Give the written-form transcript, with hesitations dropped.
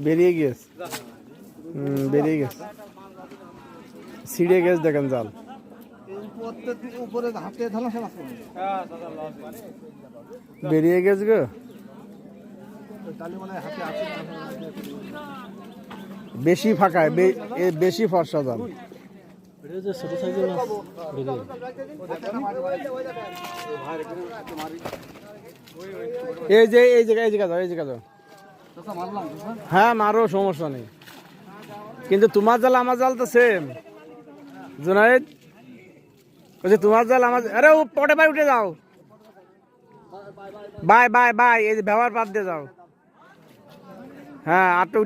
বেরিয়ে গেছে, বেরিয়ে গেছে, ছিঁড়ে গেছে, দেখেন জাল বেরিয়ে গেছে গো। বেশি ফাঁকায়, বেশি ফর্সা জাল। এই যে এই জায়গায়, এই জায়গা যাও, এই জায়গা যাও। হ্যাঁ মারো, সমস্যা নেই, কিন্তু তোমার জাল আমার জাল তো সেম। জুনায়েদ বলছে তোমার জাল আমার, আরে ও পটে পায়ে উঠে যাও, বাই বাই বাই, এই যে ব্যবহার বাদ দিয়ে যাও। হ্যাঁ আর